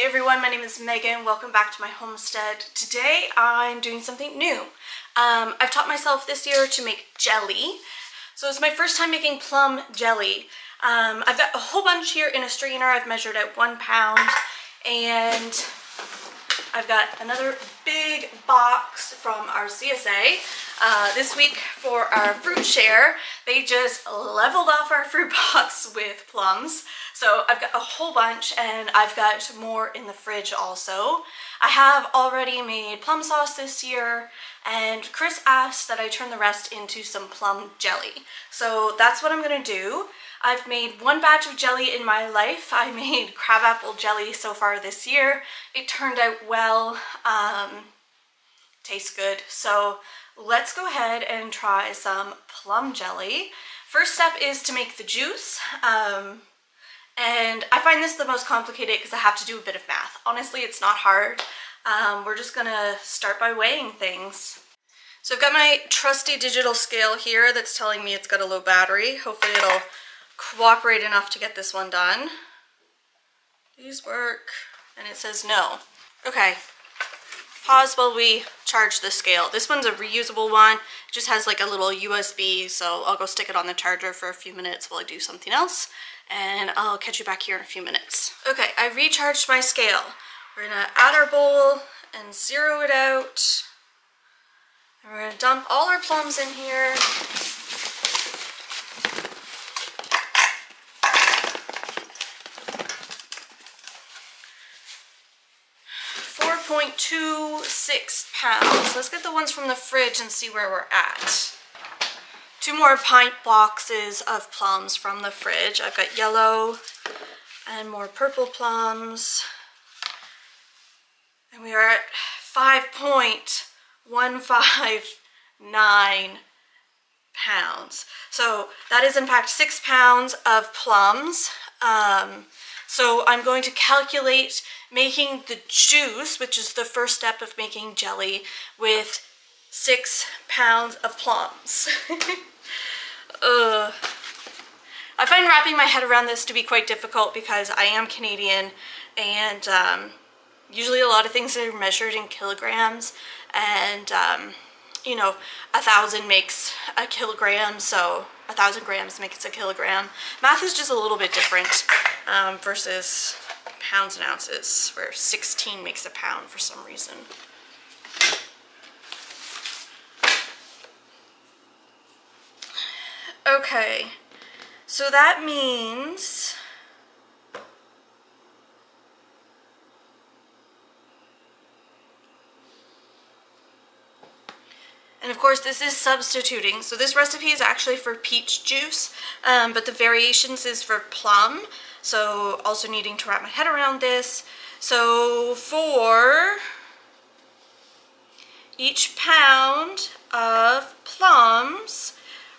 everyone, my name is Megan. Welcome back to my homestead. Today I'm doing something new. I've taught myself this year to make jelly. So it's my first time making plum jelly. I've got a whole bunch here in a strainer. I've measured at 1 pound, and I've got another big box from our CSA. This week for our fruit share, they just leveled off our fruit box with plums. So I've got a whole bunch, and I've got more in the fridge also. I have already made plum sauce this year, and Chris asked that I turn the rest into some plum jelly. So that's what I'm gonna do. I've made one batch of jelly in my life. I made crabapple jelly so far this year. It turned out well, tastes good. So let's go ahead and try some plum jelly. First step is to make the juice. And I find this the most complicated because I have to do a bit of math. Honestly, it's not hard. We're just gonna start by weighing things. So I've got my trusty digital scale here that's telling me it's got a low battery. Hopefully it'll cooperate enough to get this one done. These work, and it says no. Okay, pause while we charge the scale. This one's a reusable one. It just has like a little USB, so I'll go stick it on the charger for a few minutes while I do something else, and I'll catch you back here in a few minutes. Okay, I recharged my scale. We're gonna add our bowl and zero it out. And we're gonna dump all our plums in here. 4.26 pounds. Let's get the ones from the fridge and see where we're at. 2 more pint boxes of plums from the fridge. I've got yellow and more purple plums. And we are at 5.159 pounds. So that is in fact 6 pounds of plums. So I'm going to calculate making the juice, which is the first step of making jelly, with 6 pounds of plums. I find wrapping my head around this to be quite difficult because I am Canadian, and usually a lot of things are measured in kilograms, and you know, 1,000 makes a kilogram, so 1,000 grams makes a kilogram. Math is just a little bit different versus pounds and ounces, where 16 makes a pound for some reason. Okay, so that means and of course this is substituting, so this recipe is actually for peach juice, but the variations is for plum, so also needing to wrap my head around this. So for each pound of plums,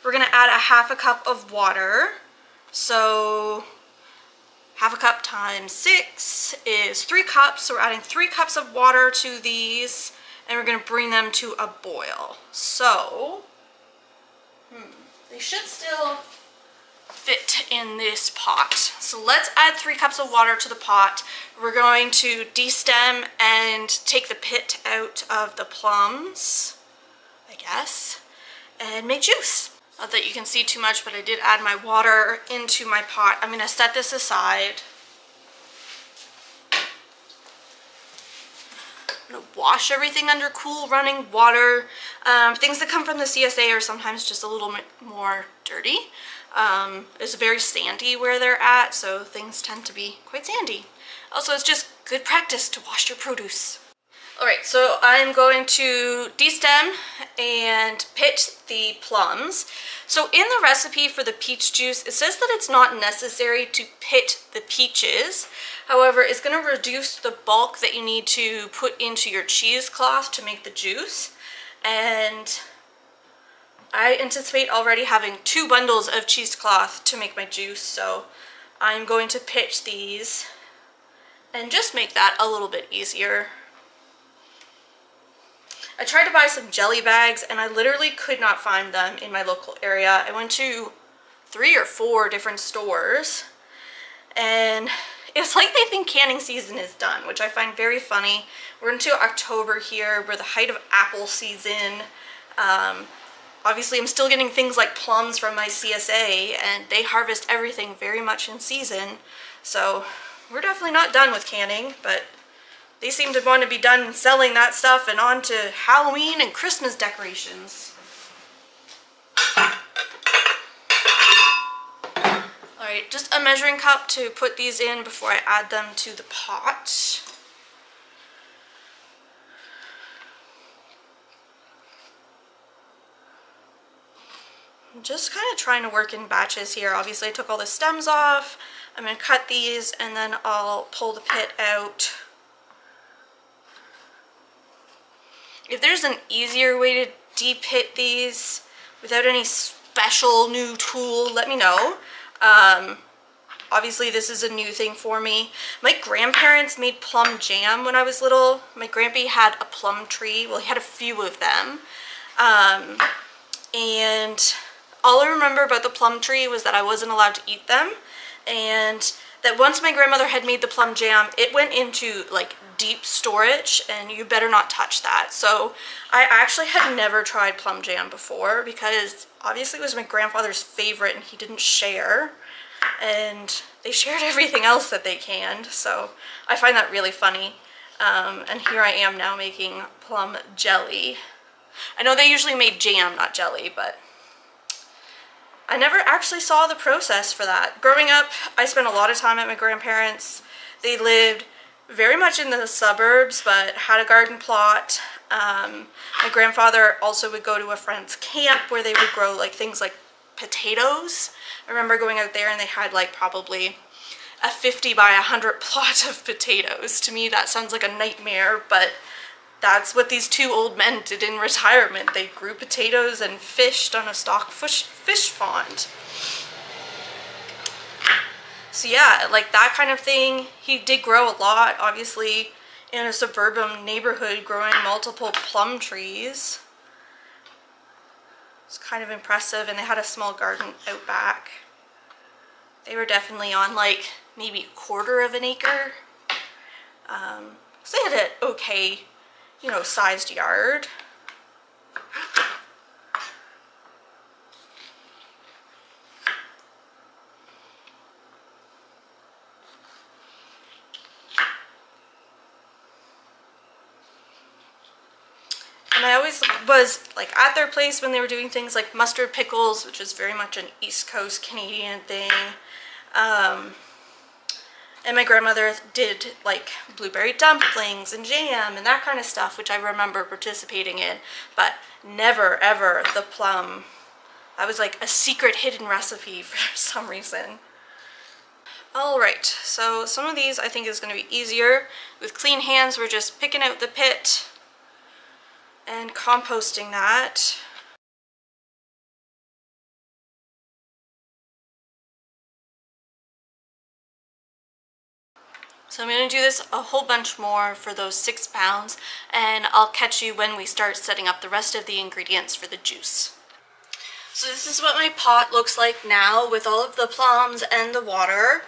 we're gonna add a half a cup of water. So half a cup times 6 is 3 cups, so we're adding 3 cups of water to these, and we're gonna bring them to a boil. So, they should still fit in this pot. So let's add 3 cups of water to the pot. We're going to destem and take the pit out of the plums, I guess, and make juice. Not that you can see too much, but I did add my water into my pot. I'm gonna set this aside. I'm gonna wash everything under cool running water. Things that come from the CSA are sometimes just a little bit more dirty. It's very sandy where they're at, so things tend to be quite sandy. Also, it's just good practice to wash your produce. Alright, so I'm going to destem and pit the plums. So in the recipe for the peach juice, it says that it's not necessary to pit the peaches. However, it's going to reduce the bulk that you need to put into your cheesecloth to make the juice. And I anticipate already having 2 bundles of cheesecloth to make my juice, so I'm going to pit these and just make that a little bit easier. I tried to buy some jelly bags, and I literally could not find them in my local area. I went to 3 or 4 different stores, and It's like they think canning season is done, which I find very funny. We're into October here. We're the height of apple season. Obviously, I'm still getting things like plums from my CSA, and they harvest everything very much in season. So we're definitely not done with canning, but they seem to want to be done selling that stuff and on to Halloween and Christmas decorations. Alright, just a measuring cup to put these in before I add them to the pot. I'm just kind of trying to work in batches here. Obviously I took all the stems off. I'm going to cut these and then I'll pull the pit out. If there's an easier way to de-pit these without any special new tool, let me know. Obviously this is a new thing for me. My grandparents made plum jam when I was little. My grandpa had a plum tree. Well, he had a few of them. And all I remember about the plum tree was that I wasn't allowed to eat them. And that once my grandmother had made the plum jam, it went into like deep storage and you better not touch that. So I actually had never tried plum jam before because obviously it was my grandfather's favorite and he didn't share. And they shared everything else that they canned, so I find that really funny. And here I am now making plum jelly. I know they usually made jam, not jelly, but I never actually saw the process for that. Growing up, I spent a lot of time at my grandparents'. They lived very much in the suburbs, but had a garden plot. My grandfather also would go to a friend's camp where they would grow like things like potatoes. I remember going out there and they had like probably a 50 by 100 plot of potatoes. To me that sounds like a nightmare, but that's what these two old men did in retirement. They grew potatoes and fished on a stock fish pond. So yeah, like that kind of thing. He did grow a lot, obviously in a suburban neighborhood, growing multiple plum trees. It's kind of impressive, and they had a small garden out back. They were definitely on like maybe a quarter of an acre. So they had an okay, you know, sized yard. And I always was like at their place when they were doing things like mustard pickles, which is very much an East Coast Canadian thing. And my grandmother did like blueberry dumplings and jam and that kind of stuff, which I remember participating in, but never ever the plum. That was like a secret hidden recipe for some reason. Alright, so some of these I think is going to be easier. With clean hands, we're just picking out the pit and composting that. So I'm going to do this a whole bunch more for those 6 pounds, and I'll catch you when we start setting up the rest of the ingredients for the juice. So this is what my pot looks like now with all of the plums and the water.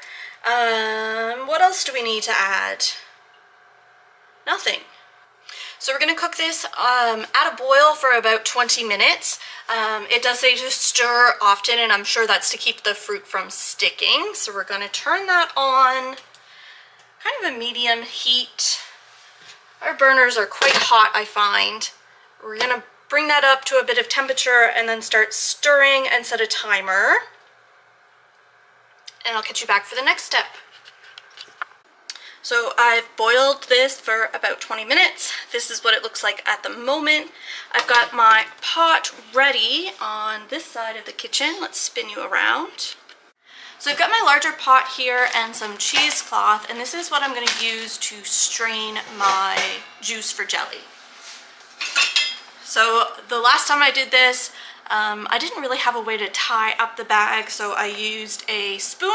What else do we need to add? Nothing. So we're going to cook this at a boil for about 20 minutes. It does say to stir often, and I'm sure that's to keep the fruit from sticking. So we're going to turn that on, kind of a medium heat. Our burners are quite hot, I find. We're going to bring that up to a bit of temperature and then start stirring and set a timer. And I'll catch you back for the next step. So I've boiled this for about 20 minutes. This is what it looks like at the moment. I've got my pot ready on this side of the kitchen. Let's spin you around. So I've got my larger pot here and some cheesecloth, and this is what I'm going to use to strain my juice for jelly. So the last time I did this, I didn't really have a way to tie up the bag, so I used a spoon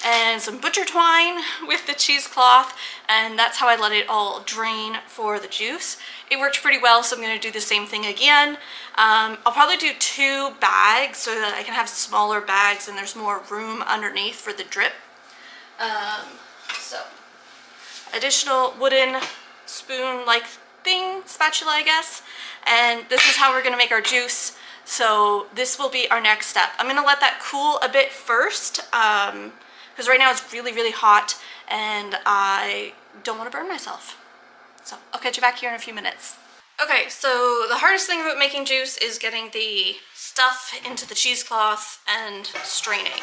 and some butcher twine with the cheesecloth, and that's how I let it all drain for the juice. It worked pretty well, so I'm going to do the same thing again. I'll probably do 2 bags so that I can have smaller bags and there's more room underneath for the drip. So, additional wooden spoon-like thing, spatula I guess, and this is how we're gonna make our juice. So this will be our next step. I'm gonna let that cool a bit first, because right now it's really, really hot and I don't want to burn myself. So I'll catch you back here in a few minutes. Okay, so the hardest thing about making juice is getting the stuff into the cheesecloth and straining.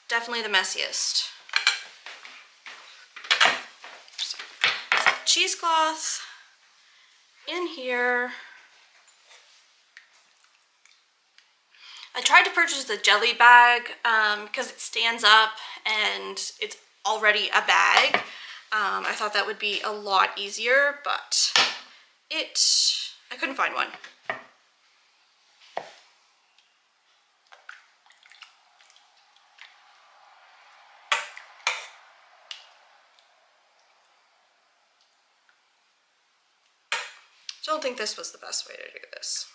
Definitely the messiest. So, cheesecloth in here. I tried to purchase the jelly bag because it stands up and it's already a bag. I thought that would be a lot easier, but I couldn't find one. Don't think this was the best way to do this.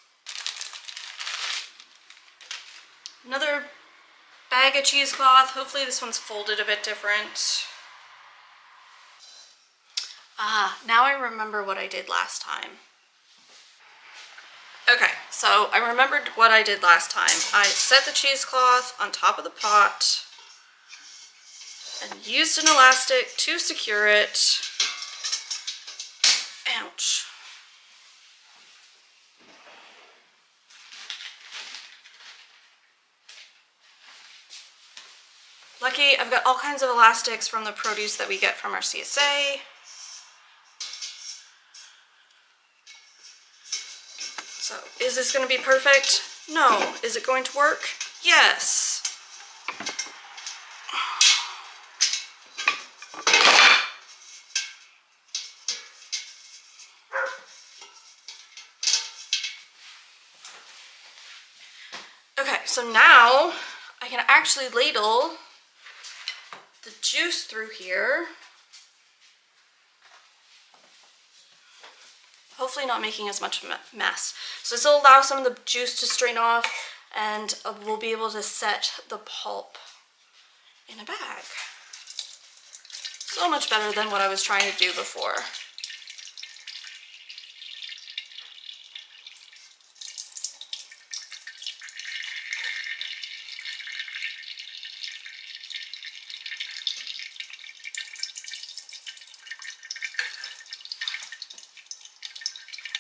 Another bag of cheesecloth. Hopefully this one's folded a bit different. Now I remember what I did last time. Okay, so I remembered what I did last time. I set the cheesecloth on top of the pot and used an elastic to secure it. Ouch. Lucky, I've got all kinds of elastics from the produce that we get from our CSA. So, is this going to be perfect? No. Is it going to work? Yes. Okay, so now I can actually ladle the juice through here. Hopefully not making as much mess. So this will allow some of the juice to strain off and we'll be able to set the pulp in a bag. So much better than what I was trying to do before.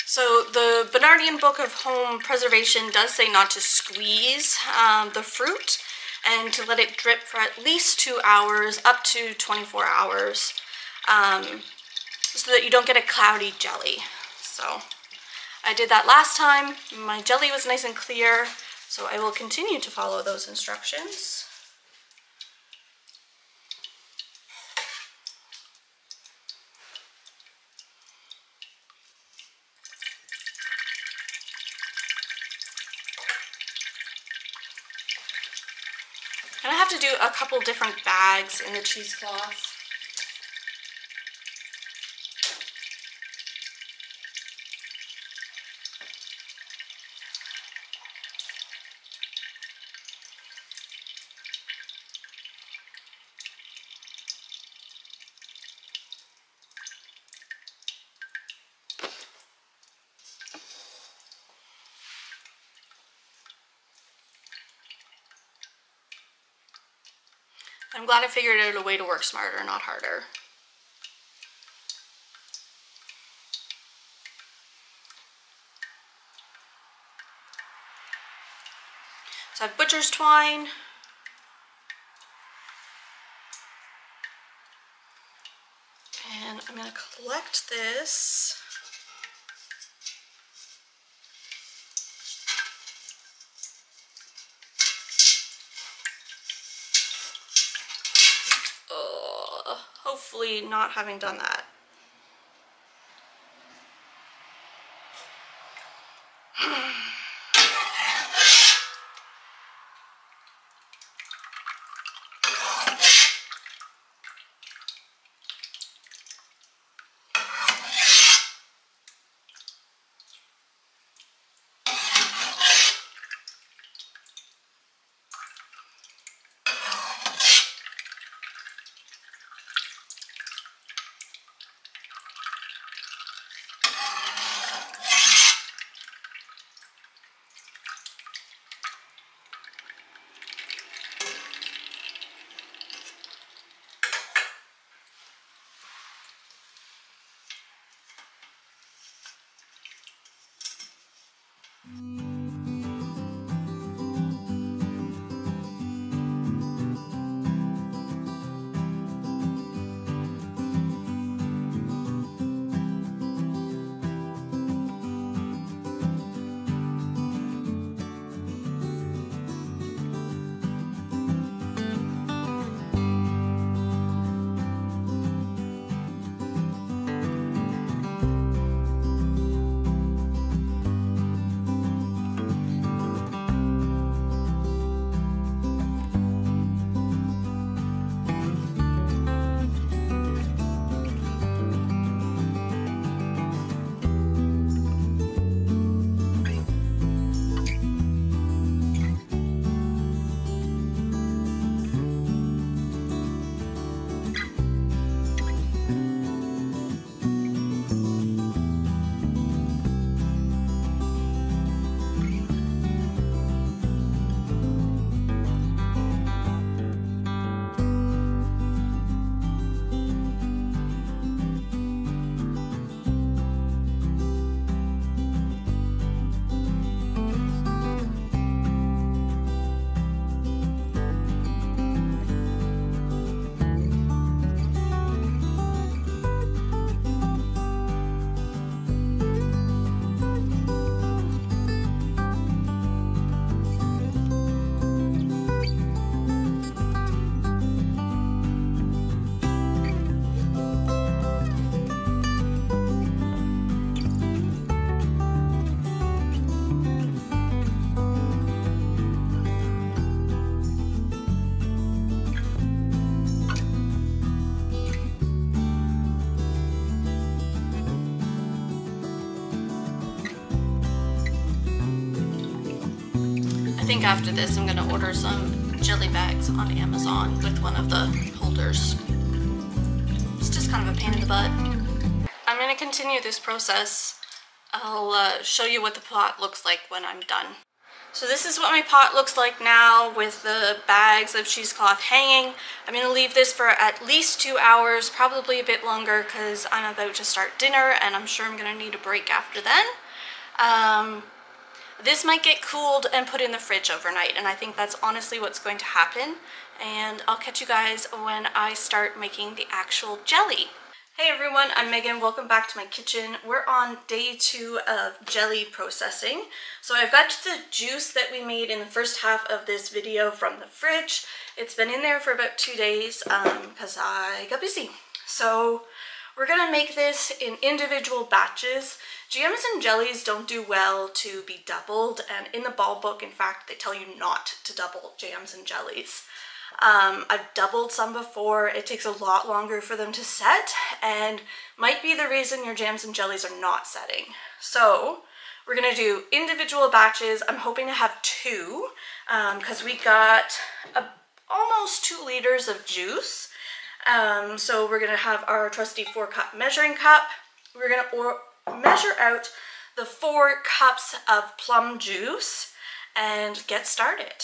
So the Bernardian Book of Home Preservation does say not to squeeze the fruit and to let it drip for at least 2 hours, up to 24 hours, so that you don't get a cloudy jelly. So I did that last time. My jelly was nice and clear, so I will continue to follow those instructions. And I have to do a couple different bags in the cheesecloth. I'm glad I figured out a way to work smarter, not harder. So I have butcher's twine. And I'm going to collect this. Hopefully not having done that. I think after this I'm gonna order some jelly bags on Amazon with one of the holders. It's just kind of a pain in the butt. I'm gonna continue this process. I'll show you what the pot looks like when I'm done. So this is what my pot looks like now with the bags of cheesecloth hanging. I'm gonna leave this for at least 2 hours, probably a bit longer because I'm about to start dinner and I'm sure I'm gonna need a break after then. This might get cooled and put in the fridge overnight, and I think that's honestly what's going to happen. And I'll catch you guys when I start making the actual jelly. Hey everyone, I'm Megan. Welcome back to my kitchen. We're on day 2 of jelly processing. So I've got the juice that we made in the first half of this video from the fridge. It's been in there for about 2 days because I got busy. So we're gonna make this in individual batches. Jams and jellies don't do well to be doubled, and in the ball book, in fact, they tell you not to double jams and jellies. I've doubled some before. It takes a lot longer for them to set and might be the reason your jams and jellies are not setting. So we're gonna do individual batches. I'm hoping to have 2 because we got almost 2 liters of juice. So we're gonna have our trusty 4-cup measuring cup. We're gonna measure out the 4 cups of plum juice and get started.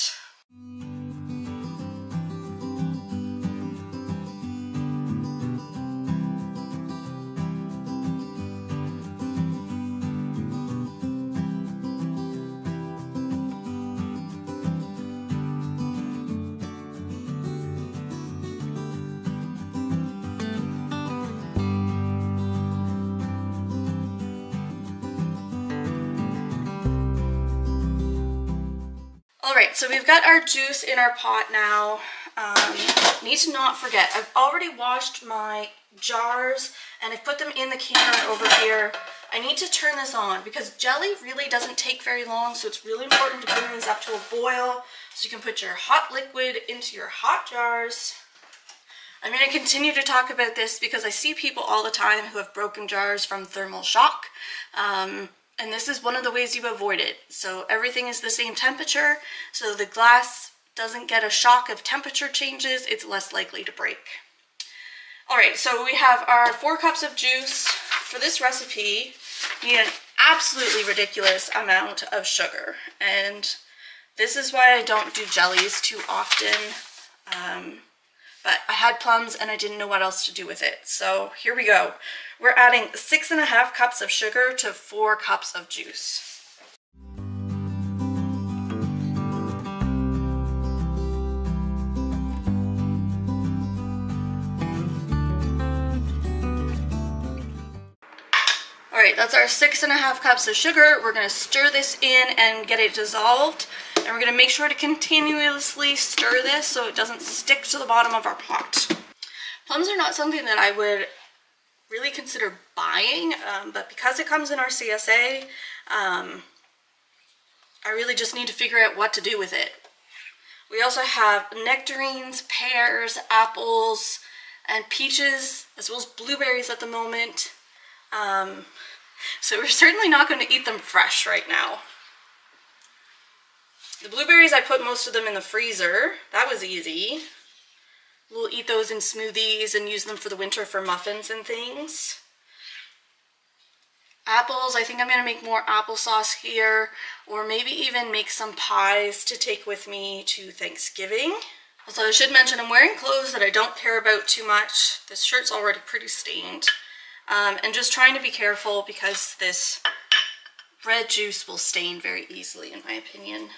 Alright, so we've got our juice in our pot now. Need to not forget, I've already washed my jars and I've put them in the canner over here. I need to turn this on because jelly really doesn't take very long, so it's really important to bring these up to a boil so you can put your hot liquid into your hot jars. I'm going to continue to talk about this because I see people all the time who have broken jars from thermal shock. And this is one of the ways you avoid it. So everything is the same temperature, so the glass doesn't get a shock of temperature changes, it's less likely to break. Alright, so we have our 4 cups of juice. For this recipe, you need an absolutely ridiculous amount of sugar. And this is why I don't do jellies too often. But I had plums and I didn't know what else to do with it. So here we go. We're adding 6.5 cups of sugar to 4 cups of juice. Alright, that's our 6.5 cups of sugar. We're going to stir this in and get it dissolved. And we're going to make sure to continuously stir this so it doesn't stick to the bottom of our pot. Plums are not something that I would really consider buying, but because it comes in our CSA, I really just need to figure out what to do with it. We also have nectarines, pears, apples, and peaches, as well as blueberries at the moment. So we're certainly not going to eat them fresh right now. The blueberries, I put most of them in the freezer. That was easy. We'll eat those in smoothies and use them for the winter for muffins and things. Apples, I think I'm going to make more applesauce here, or maybe even make some pies to take with me to Thanksgiving. Also, I should mention I'm wearing clothes that I don't care about too much. This shirt's already pretty stained. And just trying to be careful because this red juice will stain very easily, in my opinion.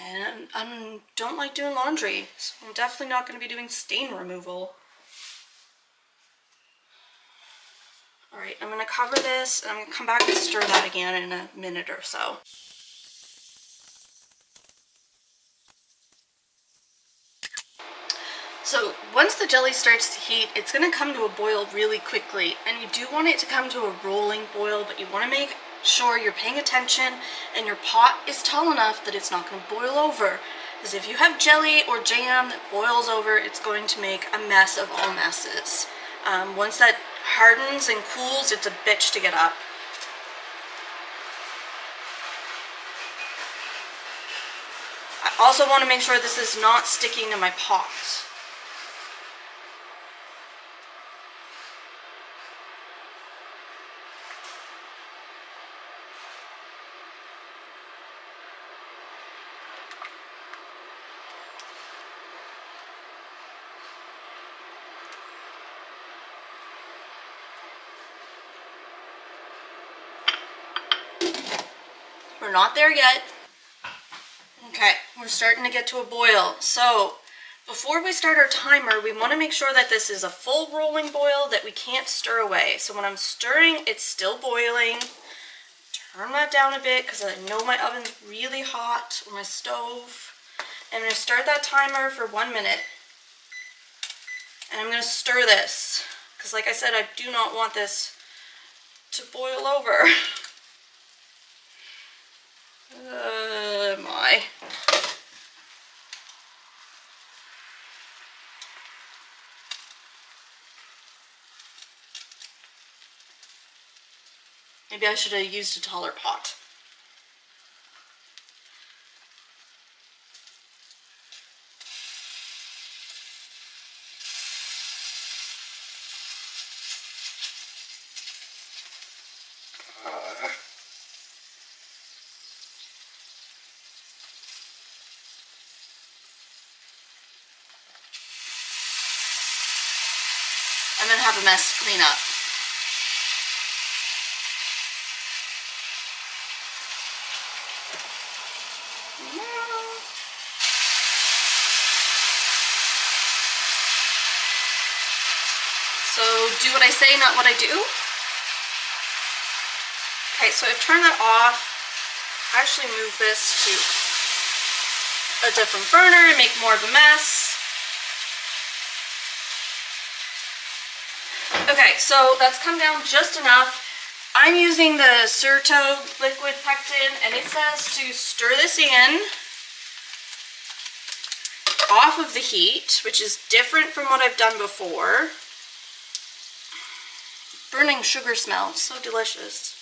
And I don't like doing laundry, so I'm definitely not going to be doing stain removal. Alright, I'm going to cover this, and I'm going to come back and stir that again in a minute or so. So once the jelly starts to heat, it's going to come to a boil really quickly, and you do want it to come to a rolling boil, but you want to make sure you're paying attention and your pot is tall enough that it's not going to boil over. Because if you have jelly or jam that boils over, it's going to make a mess of all messes. Once that hardens and cools, it's a bitch to get up. I also want to make sure this is not sticking to my pot. We're not there yet. Okay, we're starting to get to a boil. So before we start our timer, we want to make sure that this is a full rolling boil that we can't stir away. So when I'm stirring, it's still boiling. Turn that down a bit because I know my oven's really hot, or my stove. I'm going to start that timer for 1 minute. And I'm going to stir this because, like I said, I do not want this to boil over. My. Maybe I should have used a taller pot. I'm gonna have a mess to clean up. So do what I say, not what I do. Okay, so I've turned that off. I actually move this to a different burner and make more of a mess. Okay, so that's come down just enough. I'm using the Surto liquid pectin, and it says to stir this in off of the heat, which is different from what I've done before. Burning sugar smell, so delicious.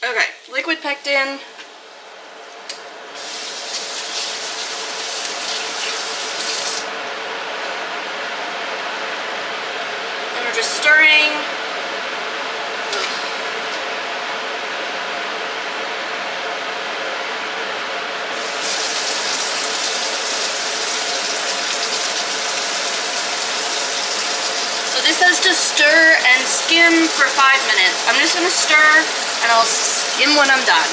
Okay, liquid pectin. And we're just stirring. This says to stir and skim for 5 minutes. I'm just going to stir and I'll skim when I'm done.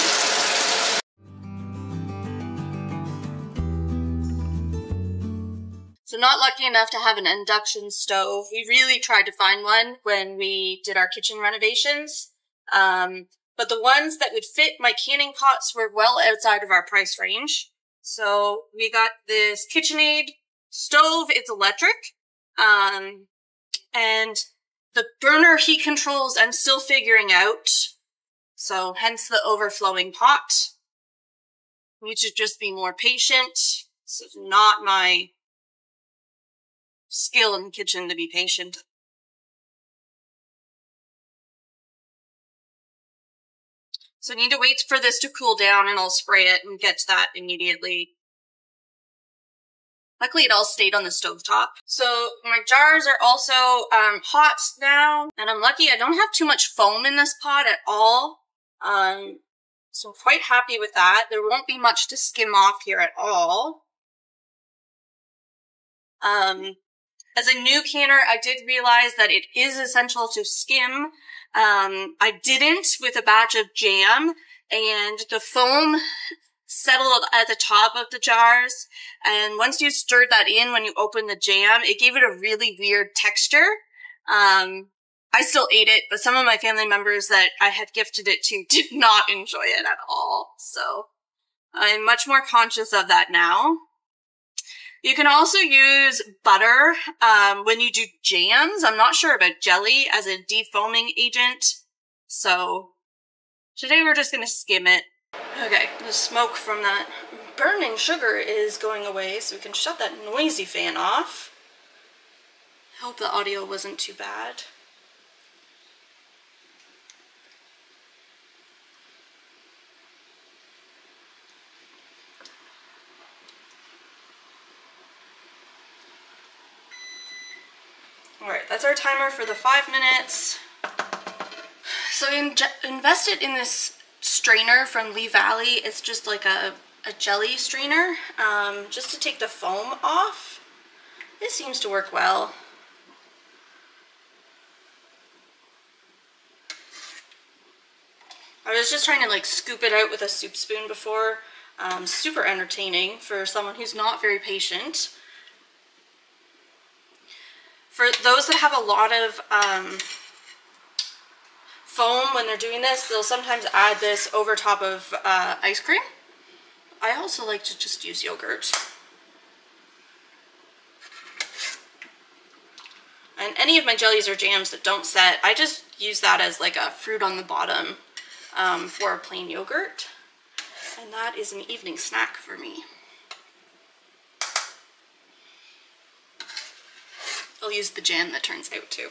So not lucky enough to have an induction stove. We really tried to find one when we did our kitchen renovations. But the ones that would fit my canning pots were well outside of our price range. So we got this KitchenAid stove. It's electric. And the burner heat controls I'm still figuring out. So hence the overflowing pot. Need to just be more patient. This is not my skill in the kitchen to be patient. So I need to wait for this to cool down and I'll spray it and get to that immediately. Luckily it all stayed on the stovetop. So my jars are also hot now, and I'm lucky I don't have too much foam in this pot at all. So I'm quite happy with that. There won't be much to skim off here at all. As a new canner, I did realize that it is essential to skim. I didn't with a batch of jam, and the foam settled at the top of the jars, and once you stirred that in when you opened the jam, it gave it a really weird texture. I still ate it, but some of my family members that I had gifted it to did not enjoy it at all, so I'm much more conscious of that now. You can also use butter when you do jams. I'm not sure about jelly as a defoaming agent, so today we're just going to skim it. Okay, the smoke from that burning sugar is going away, so we can shut that noisy fan off. Hope the audio wasn't too bad. Alright, that's our timer for the 5 minutes. So I invested in this strainer from Lee Valley. It's just like a jelly strainer, just to take the foam off. This seems to work well. I was just trying to like scoop it out with a soup spoon before. Super entertaining for someone who's not very patient. For those that have a lot of foam when they're doing this, they'll sometimes add this over top of ice cream. I also like to just use yogurt. And any of my jellies or jams that don't set, I just use that as like a fruit on the bottom for a plain yogurt. And that is an evening snack for me. I'll use the jam that turns out too.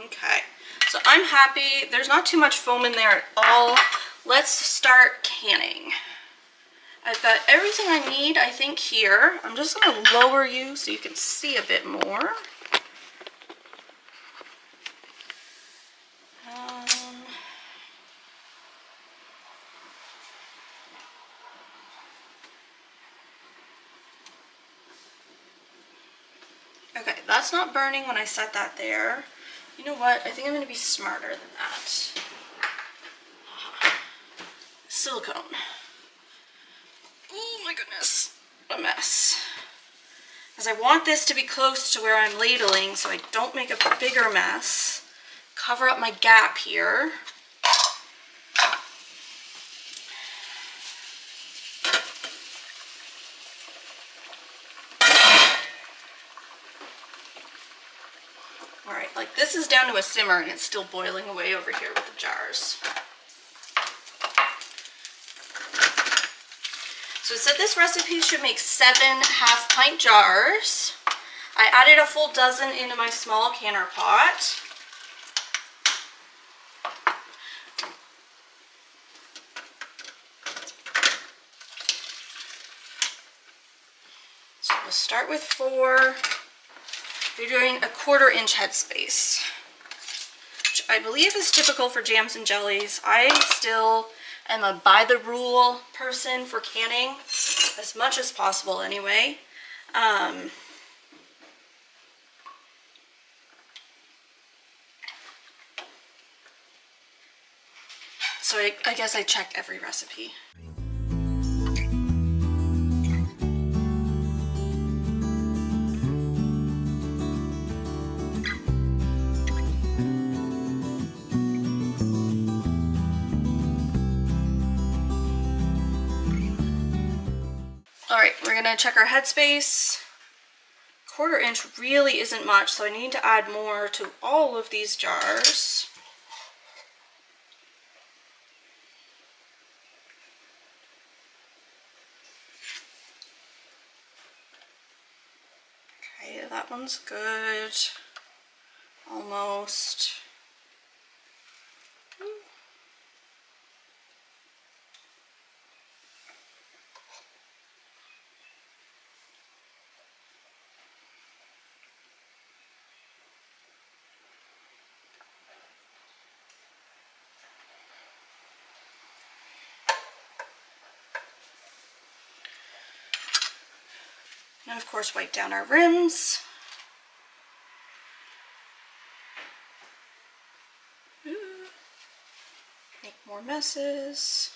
Okay, so I'm happy. There's not too much foam in there at all. Let's start canning. I've got everything I need, I think, here. I'm just going to lower you so you can see a bit more. Okay, that's not burning when I set that there. You know what? I think I'm going to be smarter than that. Silicone. Oh my goodness. A mess. Because I want this to be close to where I'm ladling so I don't make a bigger mess. Cover up my gap here. Alright, like this is down to a simmer and it's still boiling away over here with the jars. So it said this recipe should make 7 half-pint jars. I added a full dozen into my small canner pot. So we'll start with 4. We're doing a 1/4 inch headspace, which I believe is typical for jams and jellies. I still am a by the rule person for canning, as much as possible anyway. So I guess I check every recipe. Alright, we're gonna check our headspace. 1/4 inch really isn't much, so I need to add more to all of these jars. Okay, that one's good. Almost. And of course wipe down our rims. Make more messes.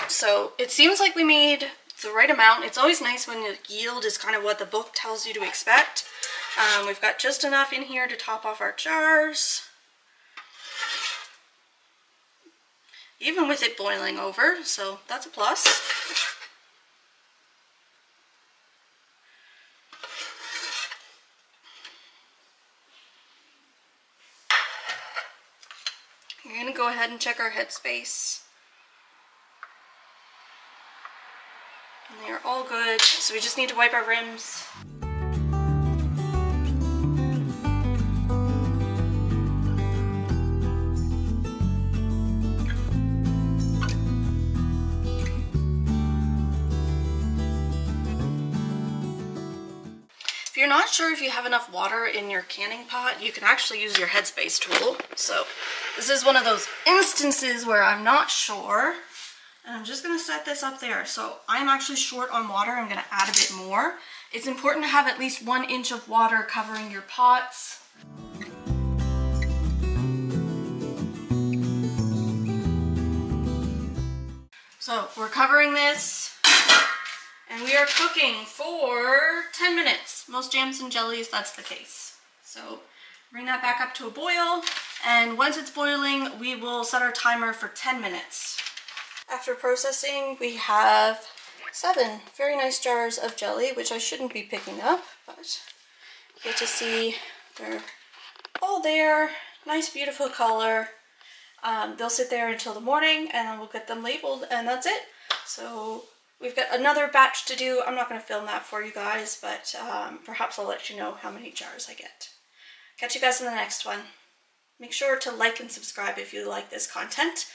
So it seems like we made the right amount. It's always nice when the yield is kind of what the book tells you to expect. We've got just enough in here to top off our jars. Even with it boiling over, so that's a plus. We're going to go ahead and check our headspace. And they are all good, so we just need to wipe our rims. If you're not sure if you have enough water in your canning pot, you can actually use your headspace tool. So this is one of those instances where I'm not sure. And I'm just going to set this up there. So I'm actually short on water. I'm going to add a bit more. It's important to have at least 1 inch of water covering your pots. So we're covering this and we are cooking for 10 minutes. Most jams and jellies, that's the case. So bring that back up to a boil, and once it's boiling, we will set our timer for 10 minutes. After processing, we have 7 very nice jars of jelly, which I shouldn't be picking up, but you get to see they're all there. Nice, beautiful color. They'll sit there until the morning, and then we'll get them labeled, and that's it. So we've got another batch to do. I'm not going to film that for you guys, but perhaps I'll let you know how many jars I get. Catch you guys in the next one. Make sure to like and subscribe if you like this content.